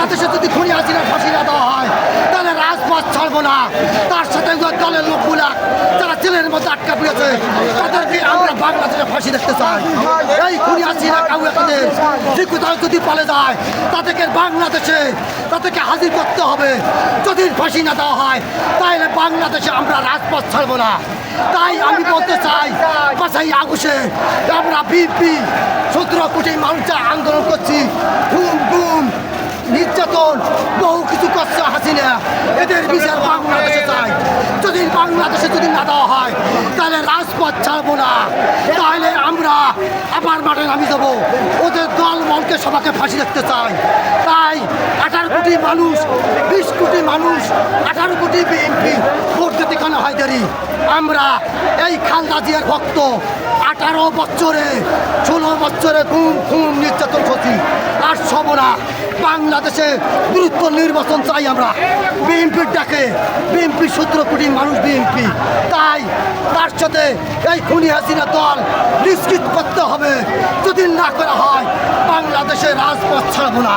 বাংলাদেশে যদি খুনি হাসিনা ফাঁসি না দেওয়া হয় তাহলে রাজপথ ছাড়বো না। তার সাথে দলের লোকগুলা যারা জেলের মধ্যে আটকা পড়েছে তাদেরকে আমরা বাংলাদেশে ফাঁসি দেখতে চাই। এই খুনি হাসিনা কাউকে যে কোথাও যদি পালে যায় তাদেরকে বাংলাদেশে তাদেরকে হাজির করতে হবে। যদি ফাঁসি না দেওয়া হয় তাহলে বাংলাদেশে আমরা রাজপথ ছাড়বো না। তাই আমি বলতে চাই 5ই আগস্টে আমরা বিএনপি 17 কোটি মানুষ যা আন্দোলন করছি, খুন গুম নির্যাতন বহু কিছু করছে হাসিনা, এদের বিচার বাংলাদেশে চাই। যদি বাংলাদেশে যদি না দেওয়া হয় তাহলে রাজপথ ছাড়বো না। তাহলে আমরা আবার মাঠে নামিয়ে দেবো। ওদের দল মলকে সবাইকে ফাঁসি দেখতে চাই। তাই 18 কোটি মানুষ, 20 কোটি মানুষ, 18 কোটি বিএনপি ভোট দিতে কেন হয় দেরি? আমরা এই খালেদা জিয়ার ভক্ত। 18 বছরে 16 বছরে খুন নির্যাতন করছি আর সব না। বাংলাদেশে দ্রুত নির্বাচন চাই আমরা। বিএনপির ডাকে, বিএনপি 17 কোটি মানুষ বিএনপি। তাই তার সাথে এই খুনি হাসিনা দল নিশ্চিত করতে হবে। যদি না করা হয় বাংলাদেশে রাজপথ ছাড়বো না।